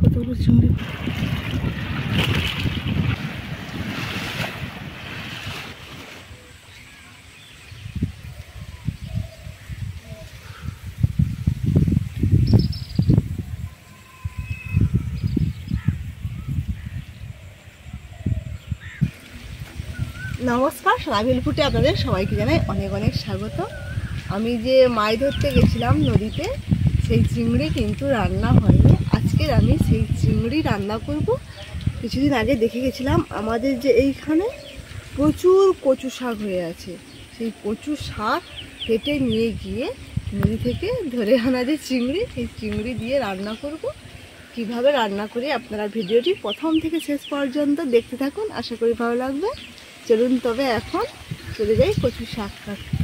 কতগুলো চিংড়ি। নমস্কার, সোনাবিল ফুটে আপনাদের সবাইকে জানাই অনেক অনেক স্বাগত। আমি যে মাছ ধরতে গেছিলাম নদীতে, সেই চিংড়ি কিন্তু রান্না হয়নি। আজকের আমি সেই চিংড়ি রান্না করব। কিছুদিন আগে দেখে গেছিলাম আমাদের যে এইখানে প্রচুর কচু শাক হয়ে আছে, সেই কচু শাক কেটে নিয়ে গিয়ে নদী থেকে ধরে আনা যে চিংড়ি, সেই চিংড়ি দিয়ে রান্না করব। কিভাবে রান্না করি আপনারা ভিডিওটি প্রথম থেকে শেষ পর্যন্ত দেখতে থাকুন, আশা করি ভালো লাগবে। চলুন তবে এখন চলে যাই কচু শাক কাটতে।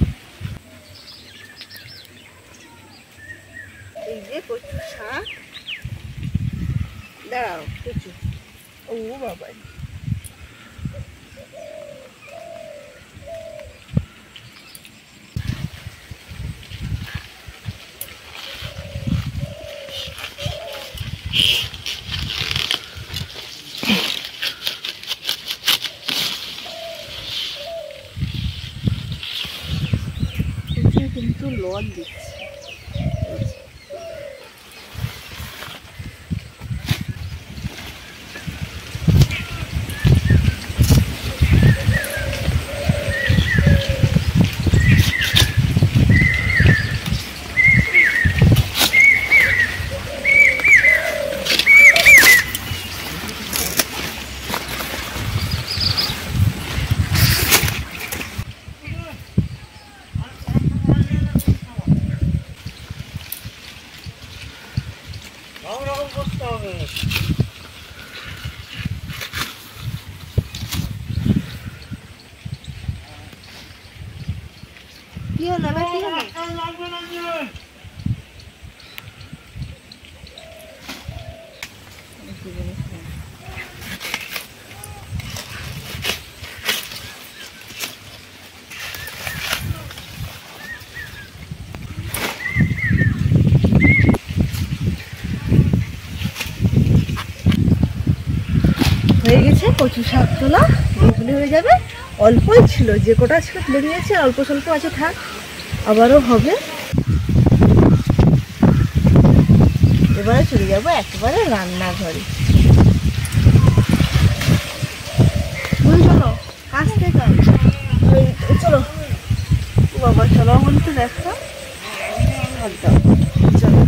এই যে কচু শাক, দাঁড়াও কচু, ও বাবা, কিন্তু লড দিচ্ছে। কি হলো না, কি হলো? হয়ে গেছে কচু শাক তোলা, এইগুলি হয়ে যাবে। অল্পই ছিল, যে কটা ছিল তুলে নিয়েছে, অল্প স্বল্প আছে, থাক, আবারও হবে। এবারে চলে যাবো একেবারে রান্নাঘরে। চলো আসতে কাজ, চলো বাবা, চলো বলতে দেখো, চলো।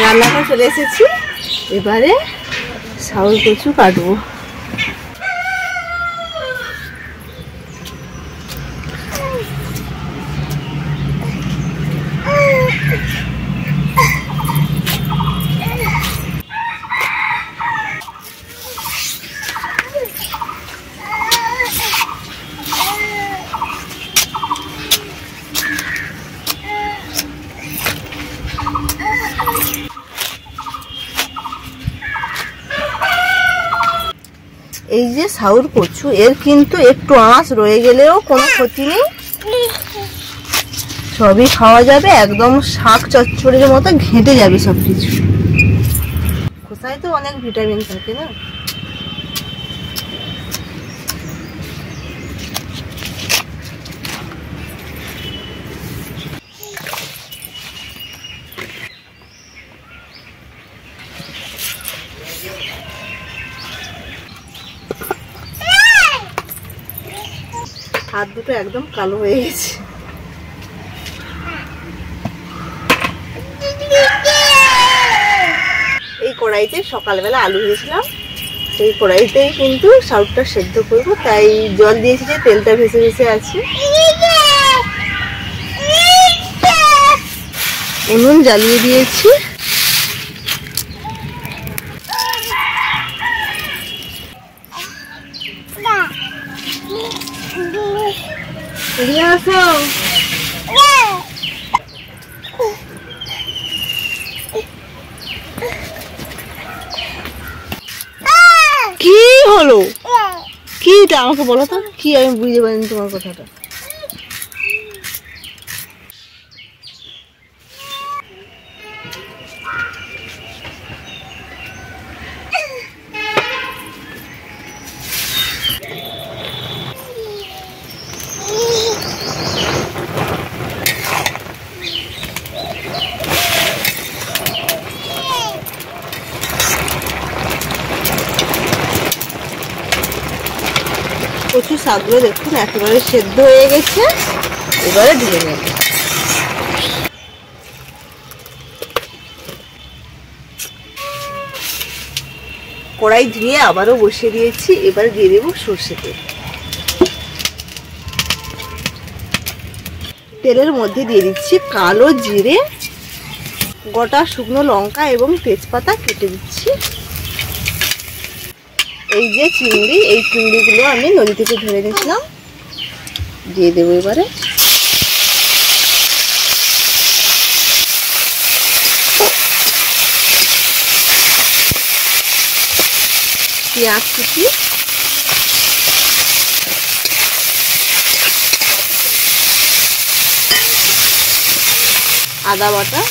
রান্নাঘর চলে এসেছি, এবারে শাউল কচু কাটবো। এই যে শাউল কচু, এর কিন্তু একটু আঁশ রয়ে গেলেও কোনো ক্ষতি নেই, সবই খাওয়া যাবে, একদম শাক চচ্চড়ির মতো ঘেঁটে যাবে সবকিছু। খোসায় তো অনেক ভিটামিন থাকে না। হাত দুটো একদম কালো হয়ে গেছে। এই কড়াইতে সকালবেলা আলু ভেজেছিলাম, সেই কড়াইতেই কিন্তু শাকটা সেদ্ধ করবো, তাই জল দিয়েছি যে তেলটা ভেসে ভেসে আছে। উনুন জ্বালিয়ে দিয়েছি, বেরিয়ে আসো। কি হলো? কি আমাকে বলো তো, কি? আমি বুঝতে পারিনি তোমার কথাটা। কচু শাকগুলো দেখুন একেবারে সেদ্ধ হয়ে গেছে, এবারে ঢেলে নেব। কড়াই ধুয়ে আবারও বসিয়ে দিয়েছি, এবার দিয়ে দেবো সর্ষে তেল। তেলের মধ্যে দিয়ে দিচ্ছি কালো জিরে, গোটা শুকনো লঙ্কা এবং তেজপাতা কেটে দিচ্ছি। এই যে চিংড়ি, এই চিংড়িগুলো আমি নদী থেকে ধরে নিয়েছিলাম, দিয়ে দেবো এবারে। পেঁয়াজ কুচি, আদা বাটা,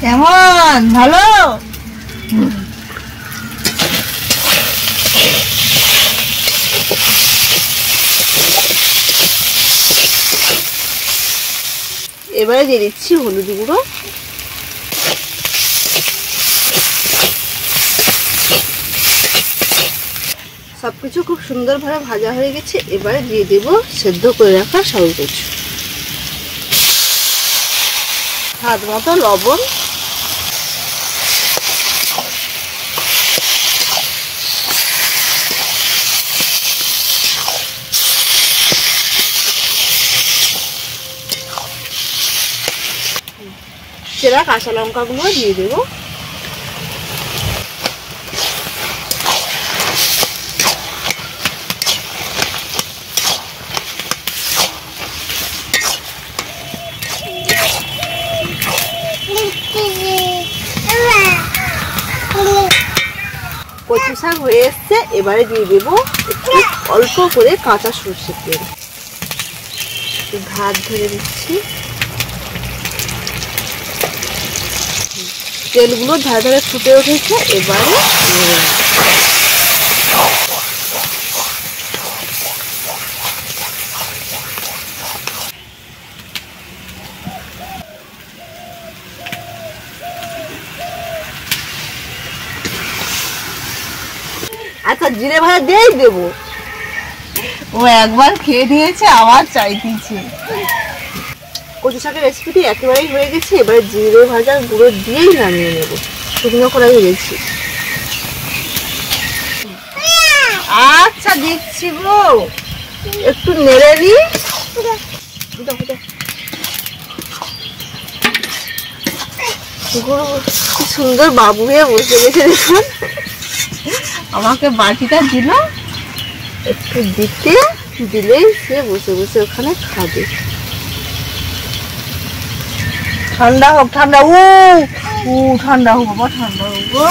কেমন? ভালো? এবারে দিয়ে দিচ্ছি হলুদ গুঁড়ো, সবকিছু খুব সুন্দরভাবে ভাজা হয়ে গেছে। এবারে দিয়ে দেব সেদ্ধ করে রাখা শাক কচু, স্বাদ মতো লবণ, চেরা কাঁচা লঙ্কাগুলো দিয়ে দেবো। কচু শাক হয়ে এসছে, এবারে দিয়ে দেবো একটু অল্প করে কাঁচা সরষের তেল, ভাত ধরে দিচ্ছি। তেলগুলো ধারে ধারে ফুটে উঠেছে, এবারে আচ্ছা জিরে ভাজা দিয়েই দেবো। ও একবার খেয়ে নিয়েছে, আবার চাইতেছে। কচু শাকের রেসিপিটি একেবারেই হয়ে গেছে, এবারে জিরে ভাজার গুঁড়ো দিয়েই নামিয়ে নেব। শুকনো কড়াই হয়েছি। আচ্ছা দিচ্ছি গো, একটু নেড়ে নি। কি সুন্দর বাবু হয়ে বসে গেছে দেখুন, আমাকে বাটিটা দিল, একটু দিলেই সে বসে বসে ওখানে খাবে। ঠান্ডা হোক, ঠান্ডা, ও ঠান্ডা হোক বাবা, ঠান্ডা হোক গো।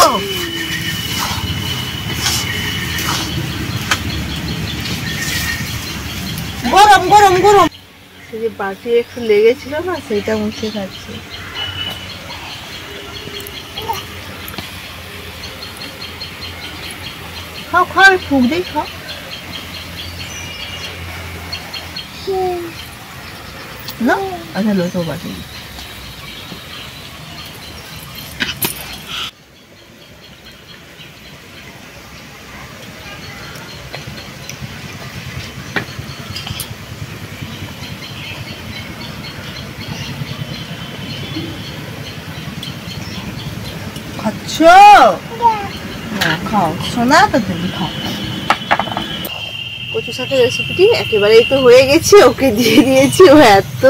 গরম গরম গরম। সেই যে বাটি একটু লেগেছিল না, সেইটা মুছে খাচ্ছি। খাও খাও, ফুক দিই, খাও। না আচ্ছা লো তো বাটি। খাচ্ছ? হ্যাঁ খাও সোনা, তো তুমি খাও। কচু শাকের রেসিপিটি একেবারেই তো হয়ে গেছে, ওকে দিয়ে দিয়েছি। ও এত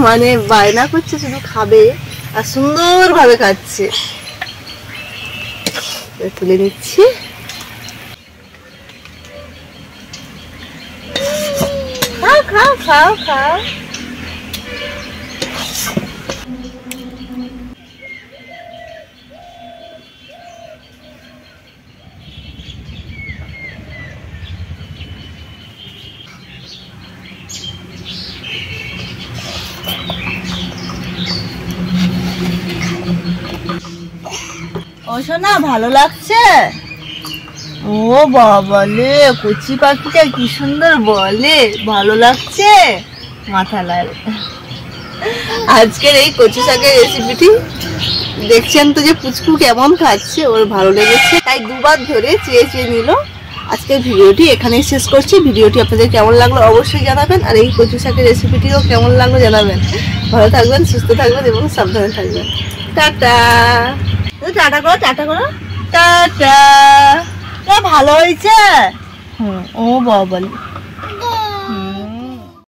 মানে বায়না করছে শুধু খাবে, আর সুন্দরভাবে খাচ্ছে। তুলে নিচ্ছি। খাও খাও খাও খাও। ও সোনা, ভালো লাগছে? ও বাবালে, কচি পাখিটা কি সুন্দর বলে ভালো লাগছে, মাথা লাল। আজকের এই কচু শাকের রেসিপিটি দেখছেন তো যে পুচকু কেমন খাচ্ছে, ওর ভালো লেগেছে, তাই দুবার ধরে চেয়ে চেয়ে নিল। আজকের ভিডিওটি এখানেই শেষ করছি। ভিডিওটি আপনাদের কেমন লাগলো অবশ্যই জানাবেন, আর এই কচু শাকের রেসিপিটিও কেমন লাগলো জানাবেন। ভালো থাকবেন, সুস্থ থাকবেন এবং সাবধানে থাকবেন। টাটা। টাটা করো, টাটা করো, টাটা। ভালো হয়েছে। ও বাবা।